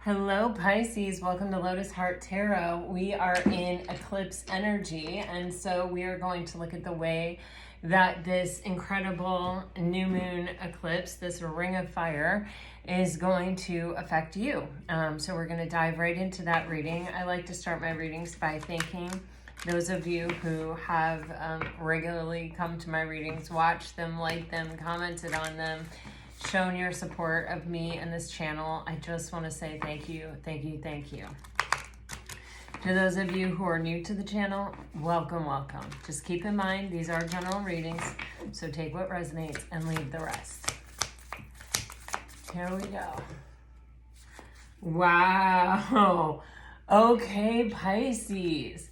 Hello Pisces, welcome to Lotus Heart Tarot. We are in eclipse energy, and so we are going to look at the way that this incredible new moon eclipse, this ring of fire, is going to affect you. So we're going to dive right into that reading. I like to start my readings by thanking those of you who have regularly come to my readings, watched them, liked them, commented on them, shown your support of me and this channel. I just want to say thank you, thank you, thank you. To those of you who are new to the channel, welcome, welcome. Just keep in mind, these are general readings, so take what resonates and leave the rest. Here we go. Wow. Okay, Pisces.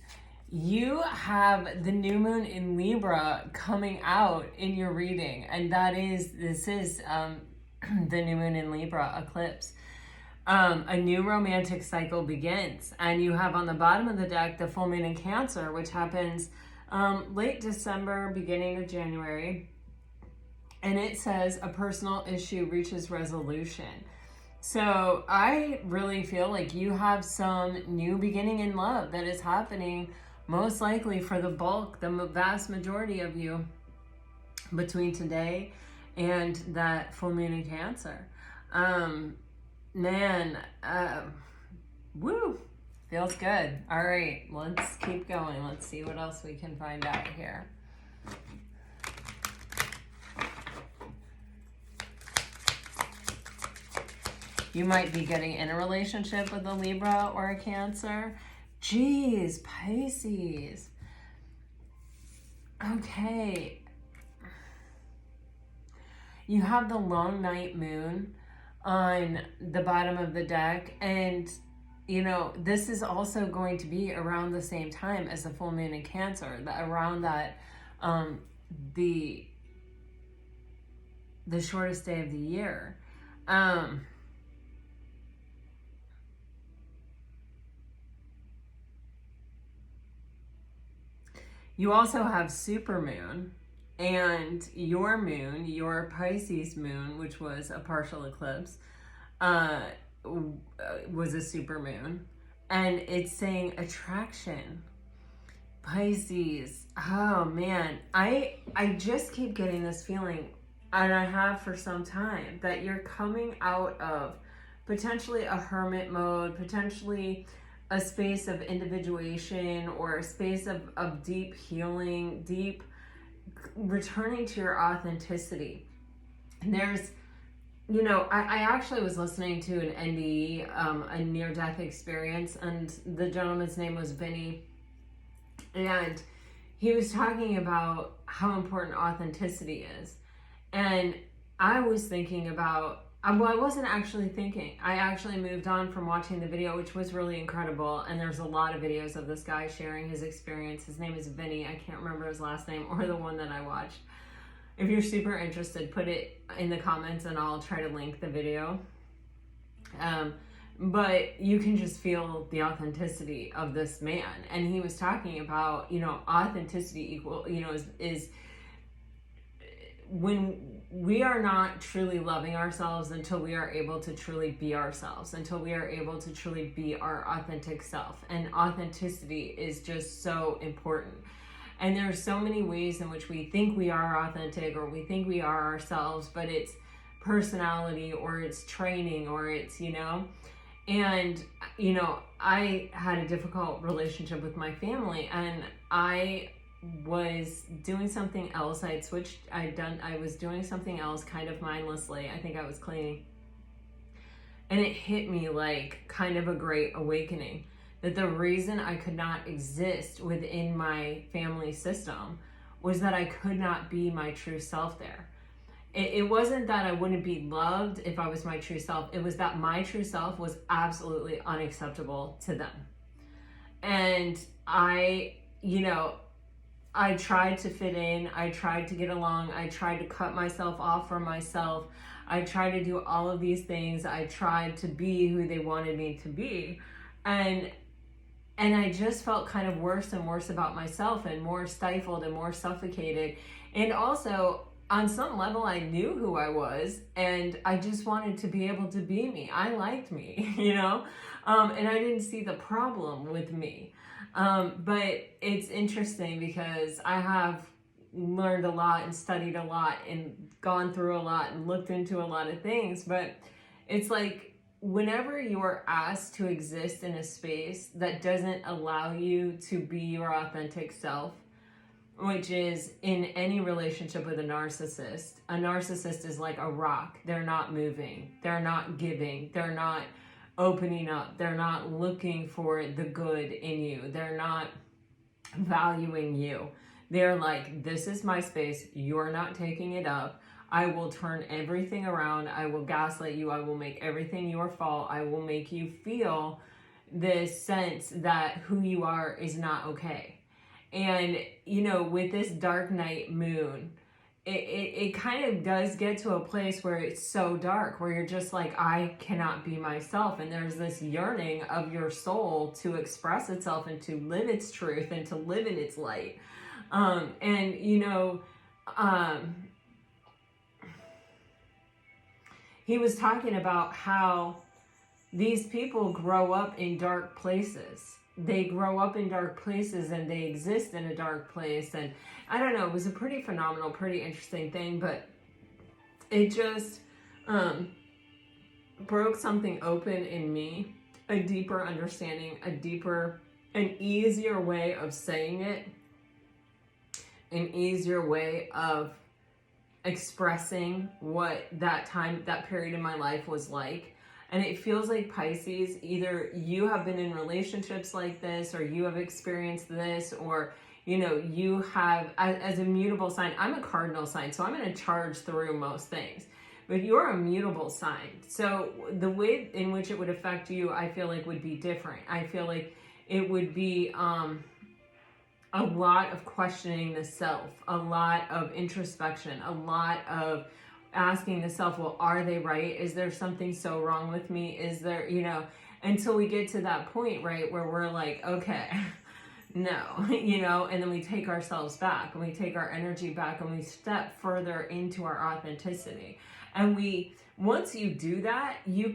You have the new moon in Libra coming out in your reading, and this is the new moon in Libra eclipse. A new romantic cycle begins, and you have on the bottom of the deck the full moon in Cancer, which happens late December, beginning of January, and it says a personal issue reaches resolution. So I really feel like you have some new beginning in love that is happening, most likely for the bulk, the vast majority of you, between today and that full moon in Cancer. Woo, feels good. All right, let's keep going. Let's see what else we can find out here. You might be getting in a relationship with a Libra or a Cancer. Geez, Pisces. Okay. You have the long night moon on the bottom of the deck, and you know, this is also going to be around the same time as the full moon in Cancer, around that the shortest day of the year. You also have supermoon, and your moon, your Pisces moon, which was a partial eclipse, was a supermoon, and it's saying attraction. Pisces, oh man, I just keep getting this feeling, and I have for some time, that you're coming out of potentially a hermit mode, potentially a space of individuation, or a space of deep healing, deep returning to your authenticity. And there's, you know, I actually was listening to an NDE, a near-death experience, and the gentleman's name was Vinny, and he was talking about how important authenticity is. And I was thinking about, well, I wasn't actually thinking. I actually moved on from watching the video, which was really incredible. And there's a lot of videos of this guy sharing his experience. His name is Vinny. I can't remember his last name or the one that I watched. If you're super interested, put it in the comments and I'll try to link the video. But you can just feel the authenticity of this man. And he was talking about, you know, authenticity equal, you know, is when we are not truly loving ourselves until we are able to truly be ourselves, until we are able to truly be our authentic self. And authenticity is just so important. And there are so many ways in which we think we are authentic, or we think we are ourselves, but it's personality, or it's training, or it's, you know. And, you know, I had a difficult relationship with my family, and I was doing something else. I was doing something else kind of mindlessly. I think I was cleaning. And it hit me like kind of a great awakening, that the reason I could not exist within my family system was that I could not be my true self there. It wasn't that I wouldn't be loved if I was my true self. It was that my true self was absolutely unacceptable to them. And I tried to fit in, I tried to get along, I tried to cut myself off from myself, I tried to do all of these things, I tried to be who they wanted me to be, and I just felt kind of worse and worse about myself, and more stifled and more suffocated. And also, on some level I knew who I was, and I just wanted to be able to be me. I liked me, you know, and I didn't see the problem with me. But it's interesting because I have learned a lot and studied a lot and gone through a lot and looked into a lot of things, but it's like whenever you're asked to exist in a space that doesn't allow you to be your authentic self, which is in any relationship with a narcissist is like a rock. They're not moving, they're not giving, they're not opening up, they're not looking for the good in you, they're not valuing you. They're like, this is my space, you're not taking it up. I will turn everything around. I will gaslight you. I will make everything your fault. I will make you feel this sense that who you are is not okay. And, you know, with this dark night moon, it kind of does get to a place where it's so dark, where you're just like, I cannot be myself. And there's this yearning of your soul to express itself and to live its truth and to live in its light. And, you know, he was talking about how these people grow up in dark places. They grow up in dark places and they exist in a dark place. And I don't know, it was a pretty phenomenal, pretty interesting thing, but it just broke something open in me, a deeper understanding, an easier way of saying it, an easier way of expressing what that period in my life was like. And it feels like Pisces, either you have been in relationships like this, or you have experienced this, or, you know, you have, as a mutable sign, I'm a cardinal sign, so I'm going to charge through most things. But you're a mutable sign. So the way in which it would affect you, I feel like would be different. I feel like it would be a lot of questioning the self, a lot of introspection, a lot of asking the self, well, are they right? Is there something so wrong with me? Is there, you know, until we get to that point, right, where we're like, okay, no, you know, and then we take ourselves back and we take our energy back and we step further into our authenticity. And once you do that, you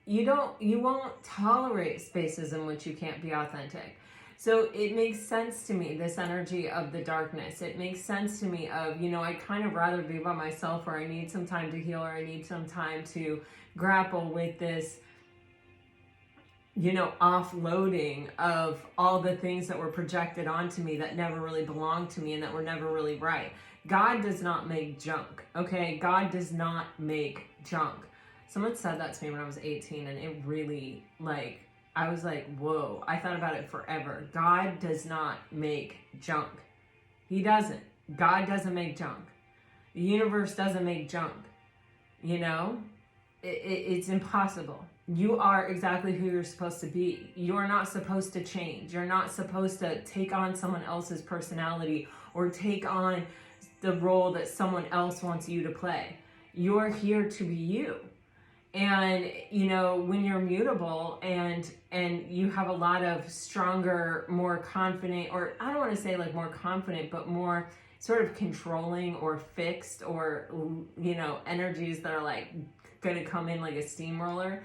won't tolerate spaces in which you can't be authentic. So it makes sense to me, this energy of the darkness. It makes sense to me of, you know, I kind of rather be by myself, or I need some time to heal, or I need some time to grapple with this, you know, offloading of all the things that were projected onto me that never really belonged to me and that were never really right. God does not make junk, okay? God does not make junk. Someone said that to me when I was 18, and it really, like, I was like, whoa, I thought about it forever. God does not make junk. He doesn't. God doesn't make junk. The universe doesn't make junk. You know, it's impossible. You are exactly who you're supposed to be. You're not supposed to change. You're not supposed to take on someone else's personality or take on the role that someone else wants you to play. You're here to be you. And, you know, when you're mutable and you have a lot of stronger, more confident, or I don't want to say like more confident, but more sort of controlling or fixed, or, you know, energies that are like going to come in like a steamroller,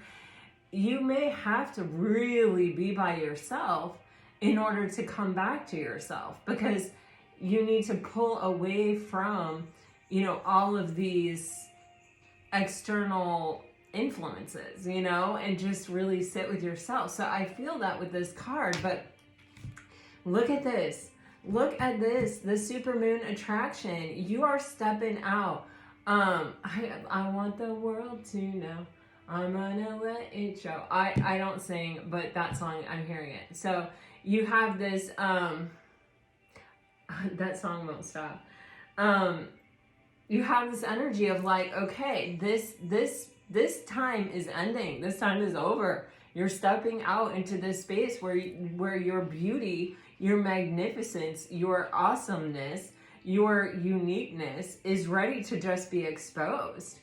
you may have to really be by yourself in order to come back to yourself, because you need to pull away from, you know, all of these external influences, you know, and just really sit with yourself. So I feel that with this card. But look at this. Look at this, the supermoon attraction. You are stepping out. I want the world to know. I'm gonna let it show. I don't sing, but that song, I'm hearing it. So you have this, that song won't stop. You have this energy of like, okay, this time is ending. This time is over. You're stepping out into this space where your beauty, your magnificence, your awesomeness, your uniqueness is ready to just be exposed.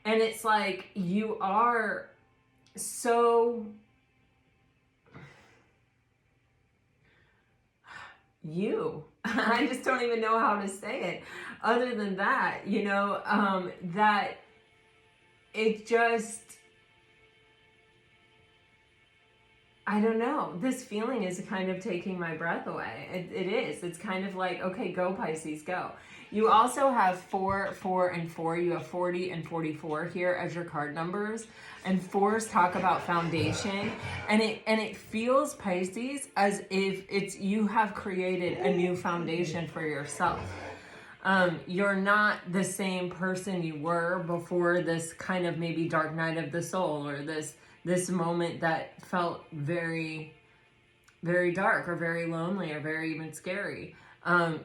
And it's like you are so you. I just don't even know how to say it other than that, you know, that it just, I don't know. This feeling is kind of taking my breath away. It is. It's kind of like, okay, go Pisces, go. You also have 4, 4, and 4. You have 40 and 44 here as your card numbers. And 4s talk about foundation. And it feels, Pisces, as if it's you have created a new foundation for yourself. You're not the same person you were before this kind of maybe dark night of the soul, or this moment that felt very, very dark or very lonely or very even scary.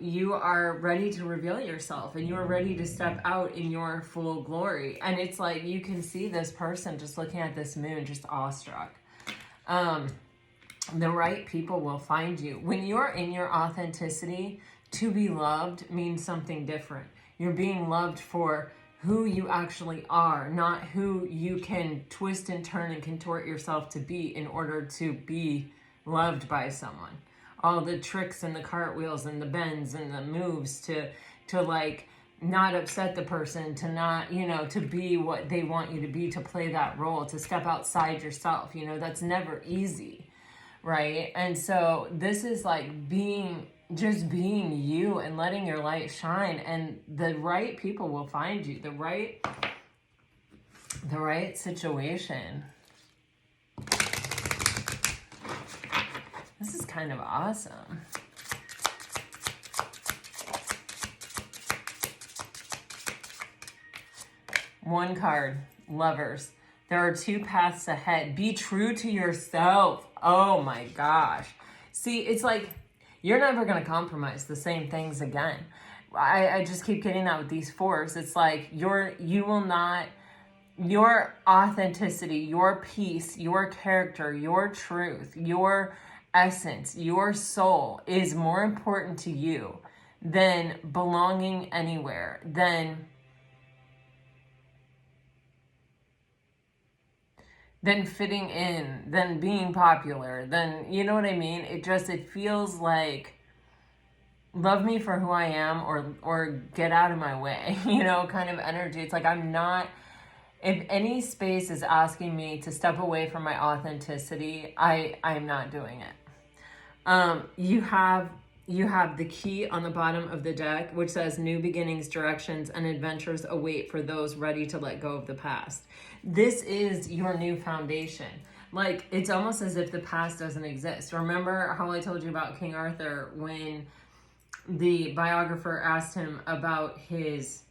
You are ready to reveal yourself, and you are ready to step out in your full glory. And it's like you can see this person just looking at this moon, just awestruck. The right people will find you. When you're in your authenticity, to be loved means something different. You're being loved for who you actually are, not who you can twist and turn and contort yourself to be in order to be loved by someone. All the tricks and the cartwheels and the bends and the moves to like not upset the person, to not, you know, to be what they want you to be, to play that role, to step outside yourself. You know, that's never easy, right? And so this is like just being you and letting your light shine, and the right people will find you, the right situation. This is kind of awesome. One card, Lovers. There are 2 paths ahead. Be true to yourself. Oh my gosh. See, it's like you're never going to compromise the same things again. I just keep getting that with these 4s. It's like you will not, your authenticity, your peace, your character, your truth, your essence, your soul is more important to you than belonging anywhere, than fitting in, than being popular, than, you know what I mean? It feels like, love me for who I am, or get out of my way, you know, kind of energy. It's like I'm not, if any space is asking me to step away from my authenticity, I'm not doing it. You have the key on the bottom of the deck, which says new beginnings, directions, and adventures await for those ready to let go of the past. This is your new foundation. Like, it's almost as if the past doesn't exist. Remember how I told you about King Arthur when the biographer asked him about his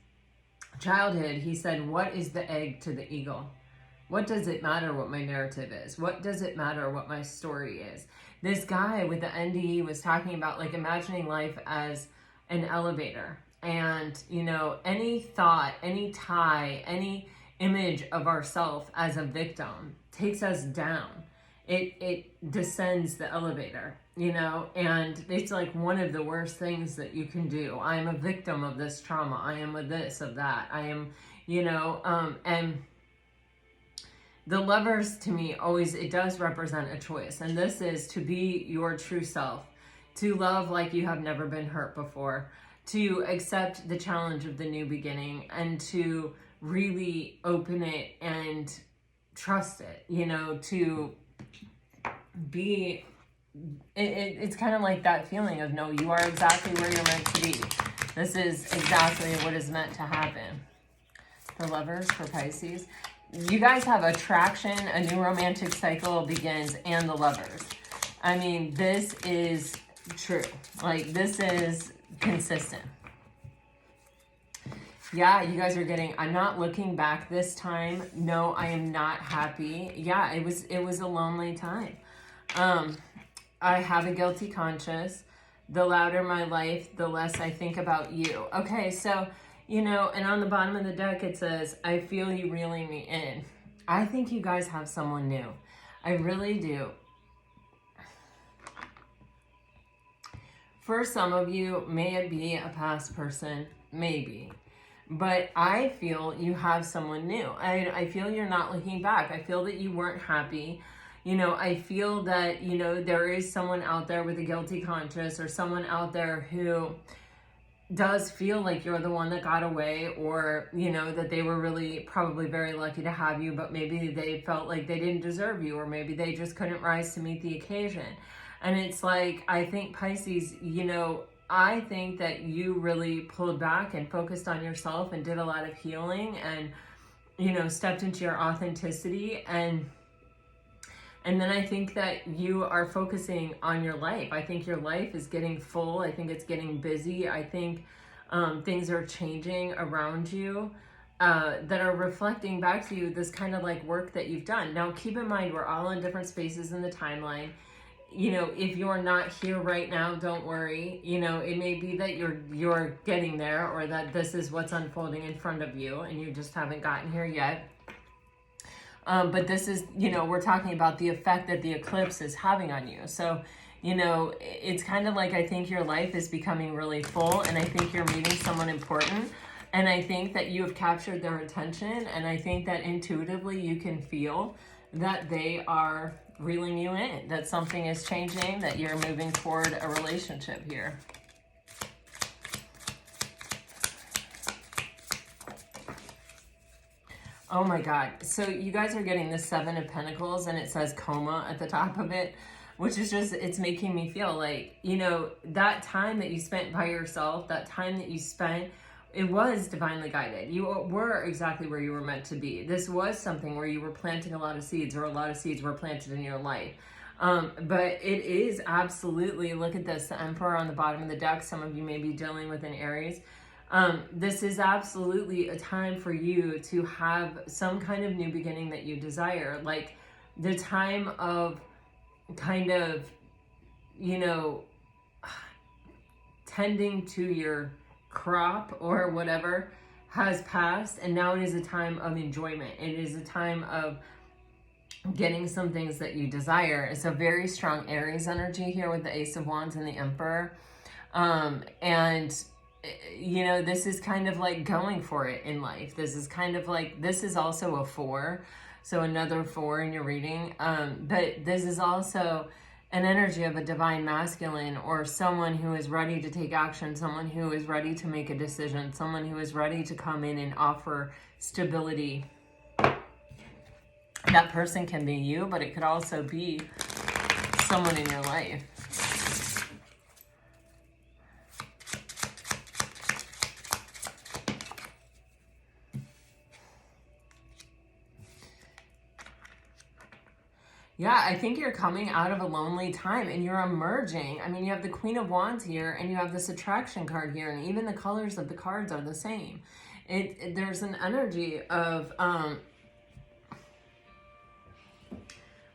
childhood? He said, what is the egg to the eagle? What does it matter what my narrative is? What does it matter what my story is? This guy with the NDE was talking about, like, imagining life as an elevator. And, you know, any thought, any tie, any image of ourself as a victim takes us down. It descends the elevator, you know, and it's like one of the worst things that you can do. I am a victim of this trauma. I am a this, of that. I am, you know, and the Lovers, to me, always, it does represent a choice. And this is to be your true self, to love like you have never been hurt before, to accept the challenge of the new beginning, and to really open it and trust it, you know, to be, it's kind of like that feeling of, no, you are exactly where you're meant to be. This is exactly what is meant to happen. For Lovers, for Pisces, you guys have attraction, a new romantic cycle begins, and the Lovers. I mean, this is true. Like, this is consistent. Yeah, you guys are getting, I'm not looking back this time. No, I am not happy. Yeah, it was a lonely time. I have a guilty conscience. The louder my life, the less I think about you. Okay, so, you know, and on the bottom of the deck it says, I feel you reeling me in. I think you guys have someone new. I really do. For some of you, may it be a past person, maybe. But I feel you have someone new. I feel you're not looking back. I feel that you weren't happy. You know, I feel that, you know, there is someone out there with a guilty conscience, or someone out there who does feel like you're the one that got away, or, you know, that they were really probably very lucky to have you, but maybe they felt like they didn't deserve you, or maybe they just couldn't rise to meet the occasion. And it's like, I think Pisces, you know, I think that you really pulled back and focused on yourself and did a lot of healing, and, you know, stepped into your authenticity. And then I think that you are focusing on your life. I think your life is getting full. I think it's getting busy. I think things are changing around you that are reflecting back to you this kind of like work that you've done. Now, keep in mind, we're all in different spaces in the timeline. You know, if you're not here right now, don't worry. You know, it may be that you're getting there, or that this is what's unfolding in front of you and you just haven't gotten here yet. But this is, you know, we're talking about the effect that the eclipse is having on you. So, you know, it's kind of like, I think your life is becoming really full, and I think you're meeting someone important. And I think that you have captured their attention. And I think that intuitively you can feel that they are reeling you in, that something is changing, that you're moving toward a relationship here. Oh my God. So you guys are getting the 7 of Pentacles, and it says coma at the top of it, which is just, it's making me feel like, you know, that time that you spent by yourself, that time that you spent, it was divinely guided. You were exactly where you were meant to be. This was something where you were planting a lot of seeds, or a lot of seeds were planted in your life. But it is absolutely, look at this, the Emperor on the bottom of the deck. Some of you may be dealing with an Aries. This is absolutely a time for you to have some kind of new beginning that you desire. Like the time of kind of, you know, tending to your crop or whatever has passed. And now it is a time of enjoyment. It is a time of getting some things that you desire. It's a very strong Aries energy here with the Ace of Wands and the Emperor. And you know, this is kind of like going for it in life. This is kind of like, this is also a 4. So another 4 in your reading. But this is also an energy of a divine masculine, or someone who is ready to take action, someone who is ready to make a decision, someone who is ready to come in and offer stability. That person can be you, but it could also be someone in your life. Yeah, I think you're coming out of a lonely time and you're emerging. I mean, you have the Queen of Wands here, and you have this attraction card here, and even the colors of the cards are the same. There's an energy of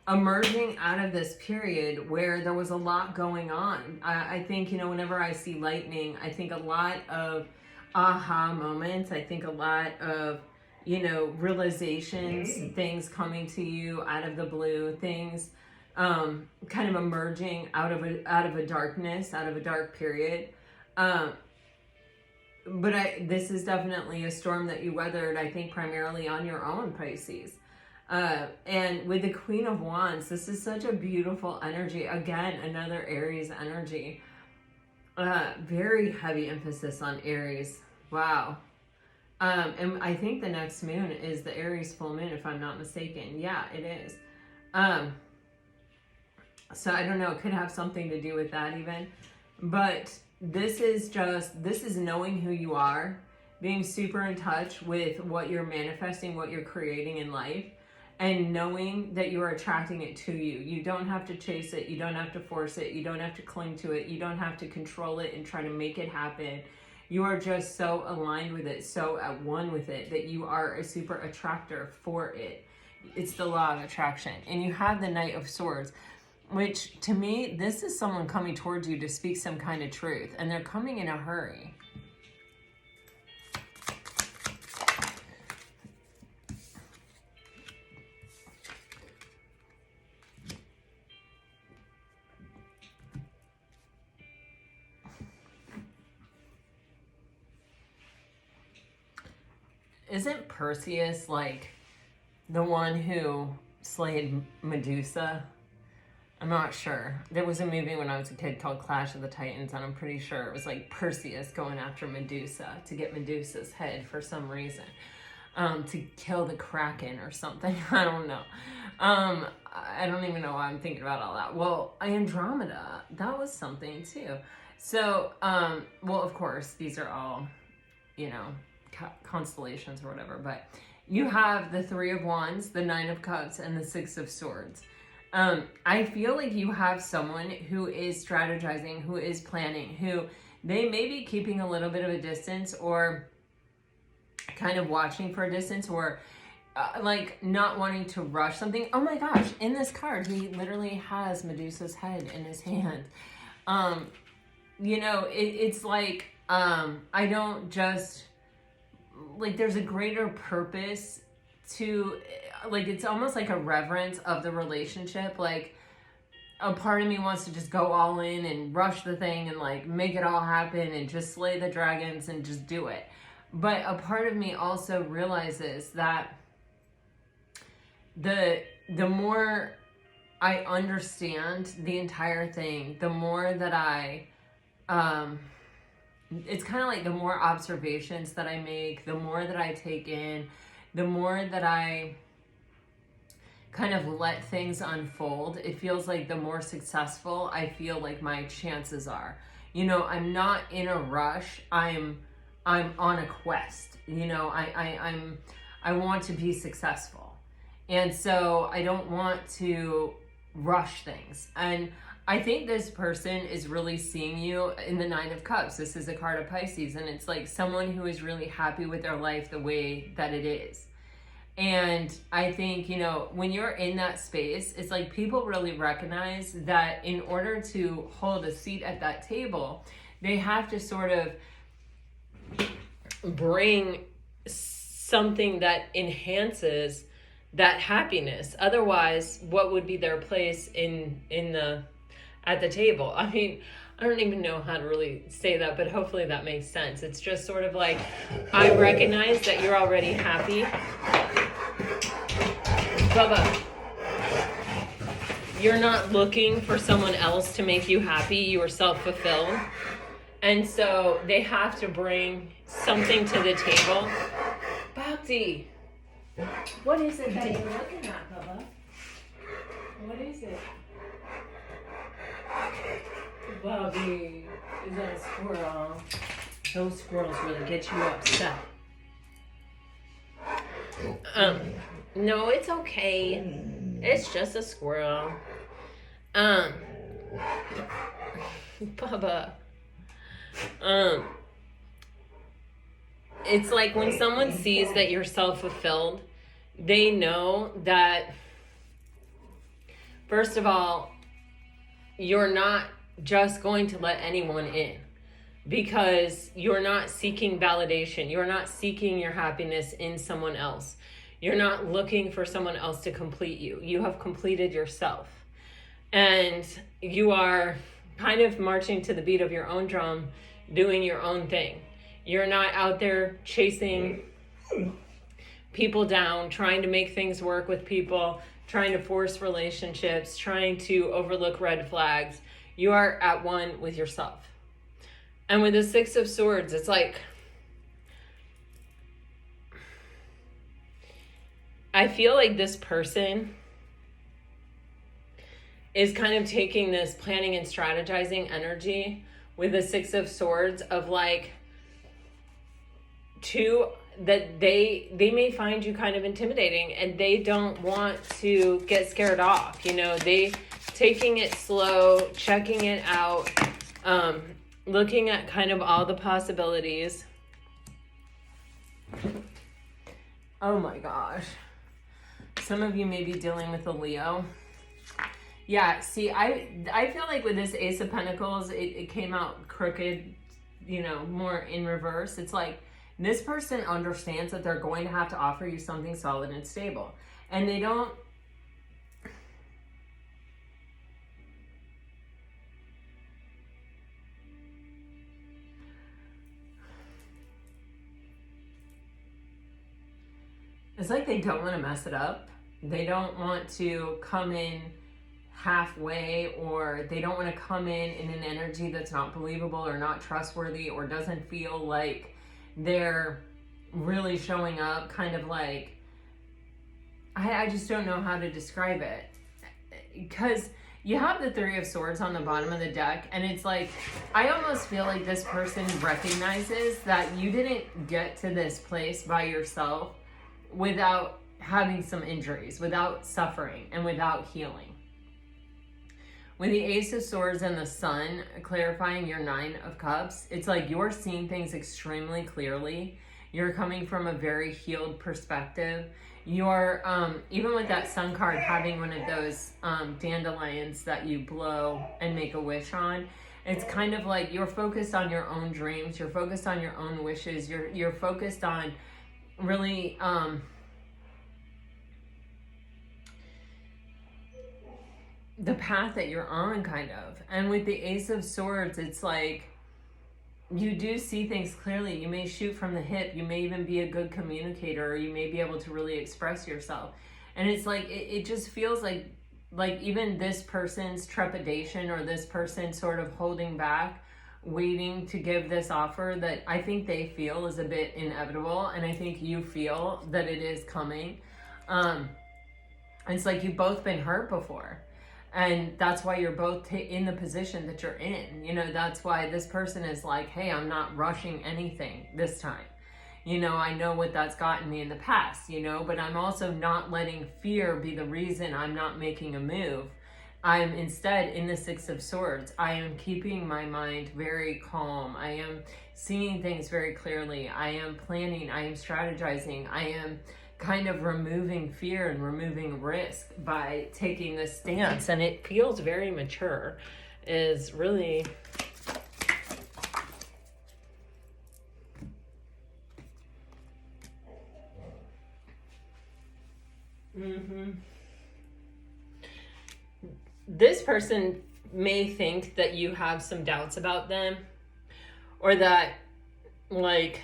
emerging out of this period where there was a lot going on. I think, you know, whenever I see lightning, I think a lot of aha moments. I think a lot of, you know, realizations, things coming to you out of the blue, things kind of emerging out of a darkness, out of a dark period. But this is definitely a storm that you weathered, I think, primarily on your own, Pisces. And with the Queen of Wands, this is such a beautiful energy. Again, another Aries energy. Very heavy emphasis on Aries. Wow. And I think the next moon is the Aries full moon, if I'm not mistaken. Yeah, it is. So I don't know, it could have something to do with that even. But this is knowing who you are, being super in touch with what you're manifesting, what you're creating in life, and knowing that you are attracting it to you. You don't have to chase it. You don't have to force it. You don't have to cling to it. You don't have to control it and try to make it happen. You are just so aligned with it, so at one with it, that you are a super attractor for it. It's the law of attraction. And you have the Knight of Swords, which to me, this is someone coming towards you to speak some kind of truth. And they're coming in a hurry. Isn't Perseus like the one who slayed Medusa. I'm not sure. There was a movie when I was a kid called Clash of the Titans, and I'm pretty sure it was like Perseus going after Medusa to get Medusa's head for some reason. To kill the Kraken or something. I don't know. I don't even know why I'm thinking about all that. Well, Andromeda, that was something too. So, well, of course, these are all, you know, constellations or whatever, but you have the Three of Wands, the Nine of Cups, and the Six of Swords. I feel like you have someone who is strategizing, who is planning, who they may be keeping a little bit of a distance or kind of watching for a distance, or like not wanting to rush something. Oh my gosh, in this card, he literally has Medusa's head in his hand. You know, it's like, I don't just, like, there's a greater purpose to, like, it's almost like a reverence of the relationship. Like, a part of me wants to just go all in and rush the thing and like make it all happen and just slay the dragons and just do it. But a part of me also realizes that the more I understand the entire thing, the more that I, it's kind of like the more observations that I make, the more that I take in, the more that I kind of let things unfold, it feels like the more successful I feel like my chances are. You know, I'm not in a rush. I'm on a quest. You know, I want to be successful. And so I don't want to rush things. And I think this person is really seeing you in the Nine of Cups. This is a card of Pisces, and it's like someone who is really happy with their life the way that it is. And I think, you know, when you're in that space, it's like people really recognize that in order to hold a seat at that table, they have to sort of bring something that enhances that happiness. Otherwise, what would be their place at the table? I mean, I don't even know how to really say that, but hopefully that makes sense. It's just sort of like, I recognize that you're already happy. Bubba, you're not looking for someone else to make you happy. You are self-fulfilled. And so they have to bring something to the table. Bhakti, what is it that you're looking at, Bubba? What is it? Bobby, is that a squirrel? Those squirrels really get you upset. No, it's okay. It's just a squirrel. Bubba. It's like when someone sees that you're self-fulfilled, they know that, first of all, you're not just going to let anyone in, because you're not seeking validation. You're not seeking your happiness in someone else. You're not looking for someone else to complete you. You have completed yourself. And you are kind of marching to the beat of your own drum, doing your own thing. You're not out there chasing people down, trying to make things work with people, trying to force relationships, trying to overlook red flags. You are at one with yourself. And with the Six of Swords, it's like, I feel like this person is kind of taking this planning and strategizing energy with the Six of Swords of like, that they may find you kind of intimidating and they don't want to get scared off. You know, they taking it slow, checking it out, looking at kind of all the possibilities. Oh my gosh. Some of you may be dealing with a Leo. Yeah, see, I feel like with this Ace of Pentacles, it came out crooked, you know, more in reverse. It's like this person understands that they're going to have to offer you something solid and stable. And they don't... It's like they don't want to mess it up. They don't want to come in halfway, or they don't want to come in an energy that's not believable or not trustworthy or doesn't feel like they're really showing up. Kind of like, I just don't know how to describe it, because you have the Three of Swords on the bottom of the deck, and it's like, I almost feel like this person recognizes that you didn't get to this place by yourself without having some injuries, without suffering, and without healing. With the Ace of Swords and the Sun clarifying your Nine of Cups, it's like you're seeing things extremely clearly. You're coming from a very healed perspective. You're, even with that Sun card, having one of those dandelions that you blow and make a wish on, it's kind of like you're focused on your own dreams. You're focused on your own wishes. You're focused on really... the path that you're on, kind of. And with the Ace of Swords, it's like you do see things clearly. You may shoot from the hip. You may even be a good communicator, or you may be able to really express yourself. And it's like, it just feels like even this person's trepidation, or this person sort of holding back, waiting to give this offer that I think they feel is a bit inevitable. And I think you feel that it is coming. It's like you've both been hurt before. And that's why you're both in the position that you're in. You know, that's why this person is like, hey, I'm not rushing anything this time. You know, I know what that's gotten me in the past, you know, but I'm also not letting fear be the reason I'm not making a move. I'm instead in the Six of Swords. I am keeping my mind very calm. I am seeing things very clearly. I am planning. I am strategizing. I am kind of removing fear and removing risk by taking this stance. And it feels very mature, is really... This person may think that you have some doubts about them, or that, like,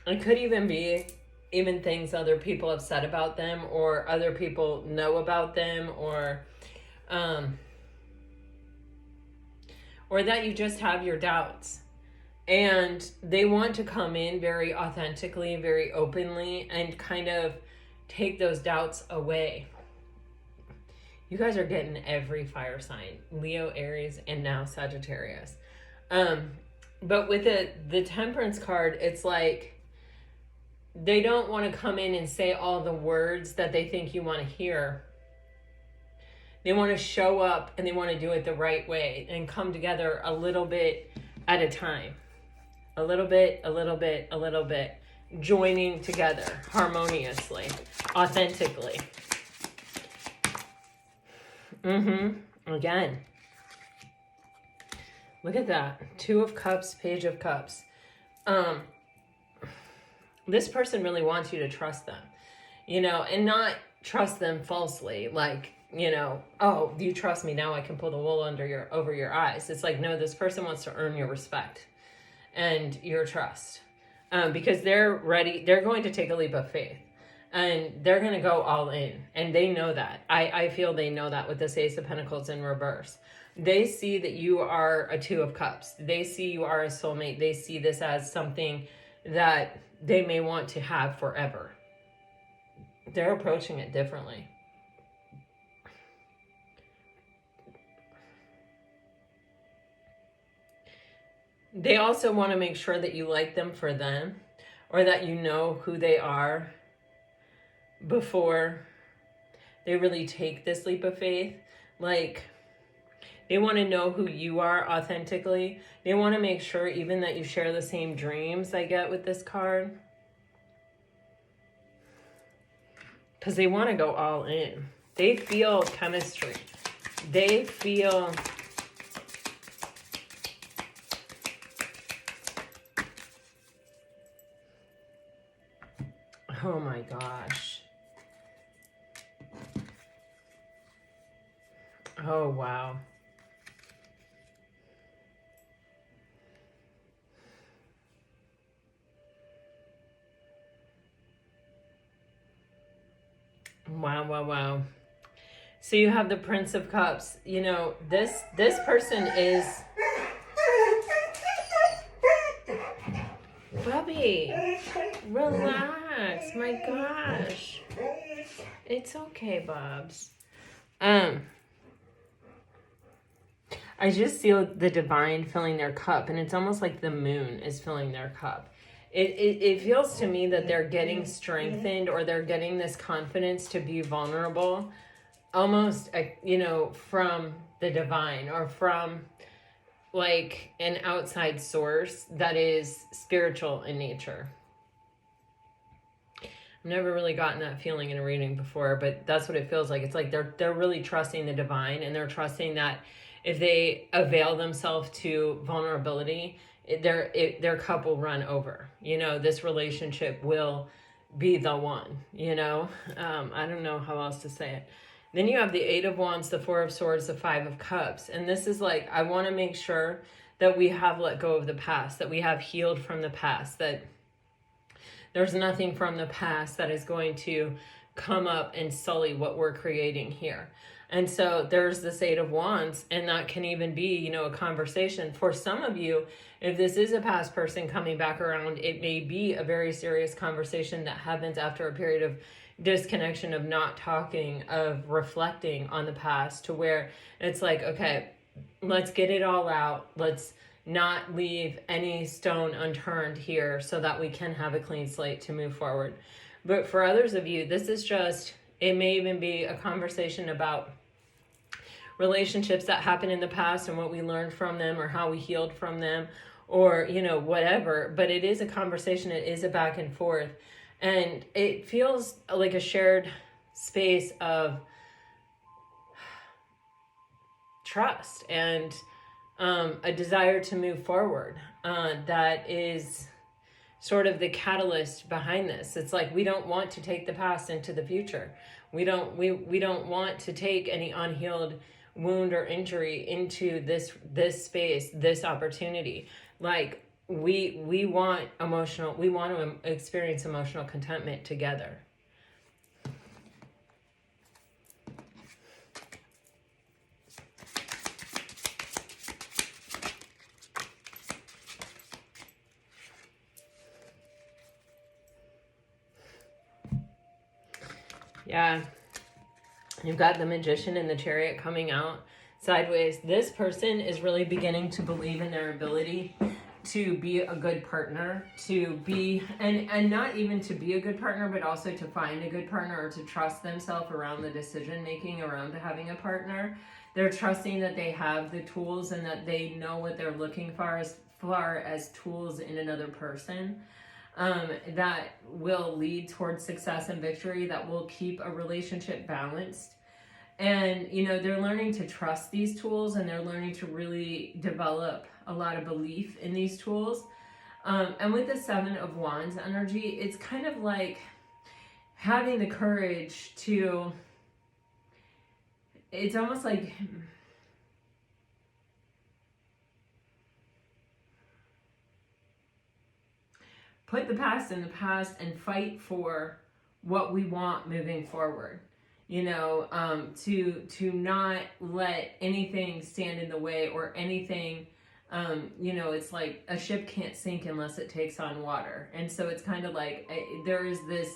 it could even be things other people have said about them, or other people know about them, or that you just have your doubts. And they want to come in very authentically, very openly, and kind of take those doubts away. You guys are getting every fire sign: Leo, Aries, and now Sagittarius. But with the Temperance card, it's like they don't want to come in and say all the words that they think you want to hear. They want to show up, and they want to do it the right way and come together a little bit at a time. A little bit, a little bit, a little bit. Joining together harmoniously, authentically. Again. Look at that. Two of Cups, Page of Cups. This person really wants you to trust them, you know, and not trust them falsely. Like, you know, oh, you trust me, now I can pull the wool over your eyes. It's like, no, this person wants to earn your respect and your trust, because they're ready. They're going to take a leap of faith, and they're going to go all in, and they know that. I feel they know that with this Ace of Pentacles in reverse. They see that you are a Two of Cups. They see you are a soulmate. They see this as something that they may want to have forever. They're approaching it differently. They also want to make sure that you like them for them, or that you know who they are before they really take this leap of faith. Like, they want to know who you are authentically. They want to make sure even that you share the same dreams, I get with this card. Because they want to go all in. They feel chemistry. They feel... Oh my gosh. Oh, wow. Wow, wow, wow. So you have the Prince of Cups. You know, this person is... Bubby, relax. My gosh. It's okay, Bobs. I just feel the divine filling their cup, and it's almost like the moon is filling their cup. It feels to me that they're getting strengthened, or they're getting this confidence to be vulnerable, almost, you know, from the divine, or from like an outside source that is spiritual in nature. I've never really gotten that feeling in a reading before, but that's what it feels like. It's like they're really trusting the divine, and they're trusting that if they avail themselves to vulnerability, their cup will run over. You know, this relationship will be the one, you know? I don't know how else to say it. Then you have the Eight of Wands, the Four of Swords, the Five of Cups. And this is like, I want to make sure that we have let go of the past, that we have healed from the past, that there's nothing from the past that is going to come up and sully what we're creating here. And so there's this Eight of Wands, and that can even be, you know, a conversation. For some of you, if this is a past person coming back around, it may be a very serious conversation that happens after a period of disconnection, of not talking, of reflecting on the past, to where it's like, okay, let's get it all out. Let's not leave any stone unturned here so that we can have a clean slate to move forward. But for others of you, this is just, it may even be a conversation about relationships that happened in the past and what we learned from them, or how we healed from them, or, you know, whatever. But it is a conversation. It is a back and forth. And it feels like a shared space of trust and a desire to move forward. That is sort of the catalyst behind this. It's like, we don't want to take the past into the future. We don't want to take any unhealed wound or injury into this space, this opportunity. Like, we want to experience emotional contentment together. Yeah. You've got the Magician and the Chariot coming out sideways. This person is really beginning to believe in their ability to be a good partner, to be, and not even to be a good partner, but also to find a good partner, or to trust themselves around the decision making around having a partner. They're trusting that they have the tools, and that they know what they're looking for as far as tools in another person. That will lead towards success and victory, that will keep a relationship balanced. And, you know, they're learning to trust these tools, and they're learning to really develop a lot of belief in these tools. And with the Seven of Wands energy, it's kind of like having the courage to, it's almost like, put the past in the past and fight for what we want moving forward. You know, to not let anything stand in the way, or anything, you know, it's like a ship can't sink unless it takes on water. And so it's kind of like, there is this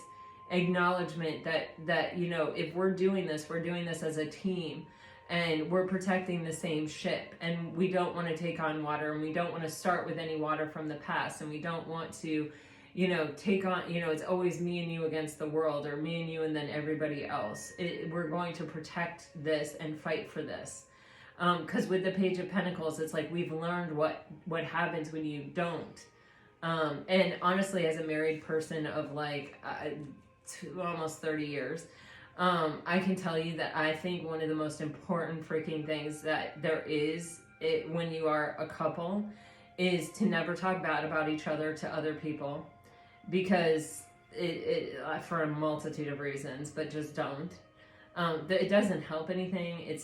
acknowledgement that, you know, if we're doing this as a team, and we're protecting the same ship, and we don't want to take on water, and we don't want to start with any water from the past, and we don't want to, you know, take on, you know, it's always me and you against the world, or me and you and then everybody else. We're going to protect this and fight for this. Because with the Page of Pentacles, it's like, we've learned what happens when you don't. And honestly, as a married person of like almost 30 years, I can tell you that I think one of the most important freaking things that there is when you are a couple is to never talk bad about each other to other people. Because for a multitude of reasons, but just don't. It doesn't help anything. It's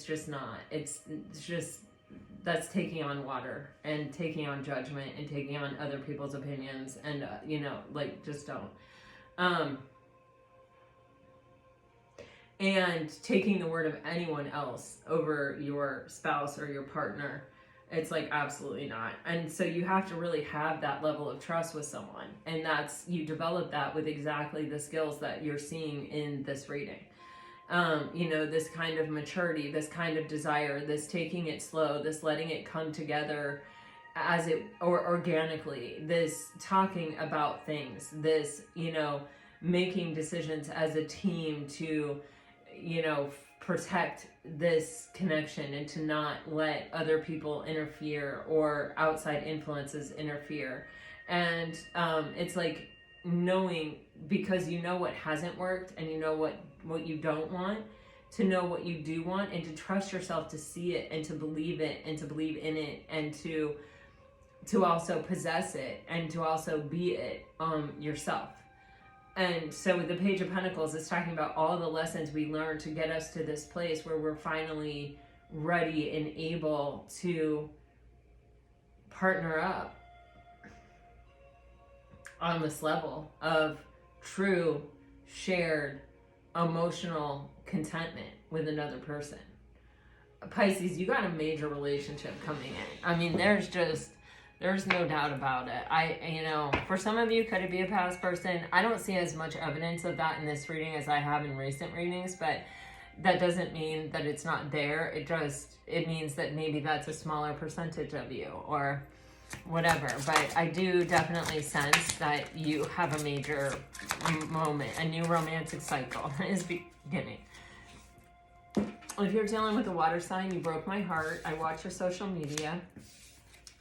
just not. It's just, that's taking on water, and taking on judgment, and taking on other people's opinions, and, you know, like, just don't. and taking the word of anyone else over your spouse or your partner. It's like, absolutely not. And so you have to really have that level of trust with someone. And you develop that with exactly the skills that you're seeing in this reading. This kind of maturity, this kind of desire, this taking it slow, this letting it come together or organically, this talking about things, this, making decisions as a team to, protect this connection and to not let other people interfere or outside influences interfere. And it's like knowing, because you know what hasn't worked and you know what you don't want, to know what you do want and to trust yourself to see it and to believe it and to believe in it and to also possess it and to also be it yourself. And so with the Page of Pentacles, it's talking about all the lessons we learned to get us to this place where we're finally ready and able to partner up on this level of true, shared, emotional contentment with another person. Pisces, you got a major relationship coming in. I mean, there's no doubt about it. For some of you, could it be a past person? I don't see as much evidence of that in this reading as I have in recent readings, but that doesn't mean that it's not there. It means that maybe that's a smaller percentage of you or whatever. But I do definitely sense that you have a major moment, a new romantic cycle is beginning. If you're dealing with a water sign, you broke my heart. I watch your social media.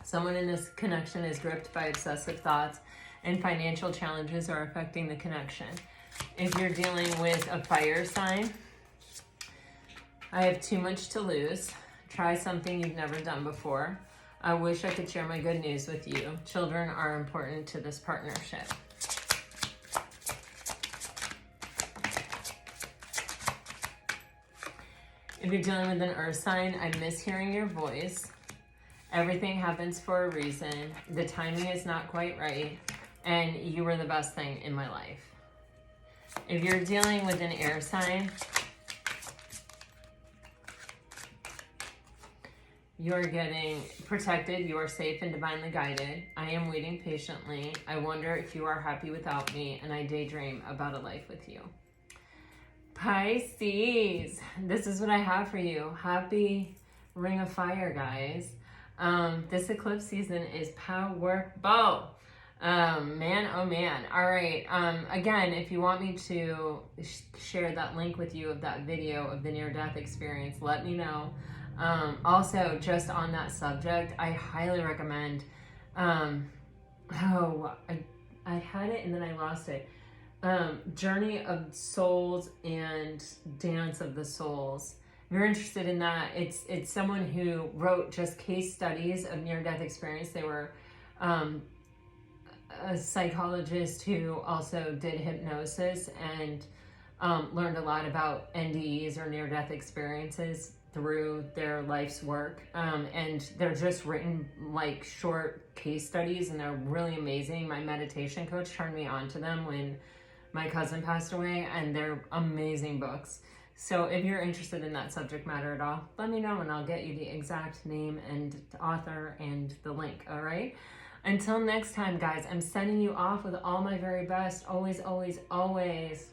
Someone in this connection is gripped by obsessive thoughts and financial challenges are affecting the connection. If you're dealing with a fire sign, I have too much to lose. Try something you've never done before. I wish I could share my good news with you. Children are important to this partnership. If you're dealing with an earth sign, I miss hearing your voice. Everything happens for a reason. The timing is not quite right. And you were the best thing in my life. If you're dealing with an air sign, you're getting protected. You are safe and divinely guided. I am waiting patiently. I wonder if you are happy without me. And I daydream about a life with you. Pisces, this is what I have for you. Happy Ring of Fire, guys. This eclipse season is powerful. Man, oh man. All right. Again, if you want me to share that link with you of that video of the near-death experience, let me know. Also, just on that subject, I highly recommend, I had it and then I lost it. Journey of Souls and Dance of the Souls. If you're interested in that, it's someone who wrote just case studies of near-death experience. They were a psychologist who also did hypnosis and learned a lot about NDEs or near-death experiences through their life's work. And they're just written like short case studies and they're really amazing. My meditation coach turned me on to them when my cousin passed away, and they're amazing books. So if you're interested in that subject matter at all, let me know and I'll get you the exact name and author and the link, all right? Until next time, guys, I'm sending you off with all my very best. Always, always, always